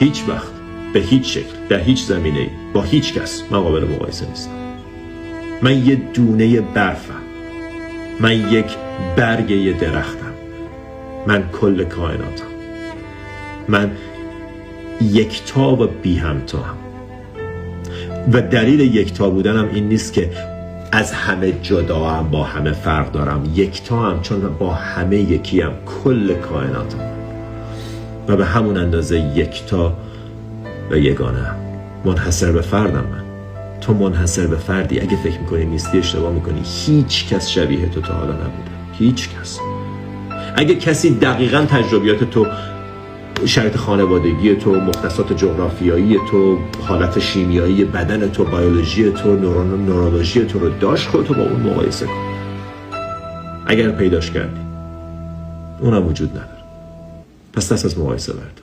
هیچ وقت به هیچ شکل در هیچ زمینه‌ای با هیچ کس من قابل مقایسه نیستم. من یه دونه برفم، من یک برگ یه درختم، من کل کائناتم، من یکتا و بی همتا هم. و دلیل یکتا بودنم این نیست که از همه جدا هم، با همه فرق دارم. یکتا هم چون با همه یکی هم، کل کائناتم و به همون اندازه یکتا و یگانه هم. منحصر به فردم من. تو منحصر به فردی. اگه فکر میکنی نیستی اشتباه میکنی. هیچ کس شبیه تو تا حالا نبوده، هیچ کس. اگه کسی دقیقاً تجربیات تو، شرایط خانوادگی تو، مختصات جغرافیایی تو، حالت شیمیایی بدن تو، بیولوژی تو، نورولوژی تو رو داشت، خودتو با اون مقایسه کن. اگر پیداش کردی اونم وجود نداره، پس دست از مقایسه بردار.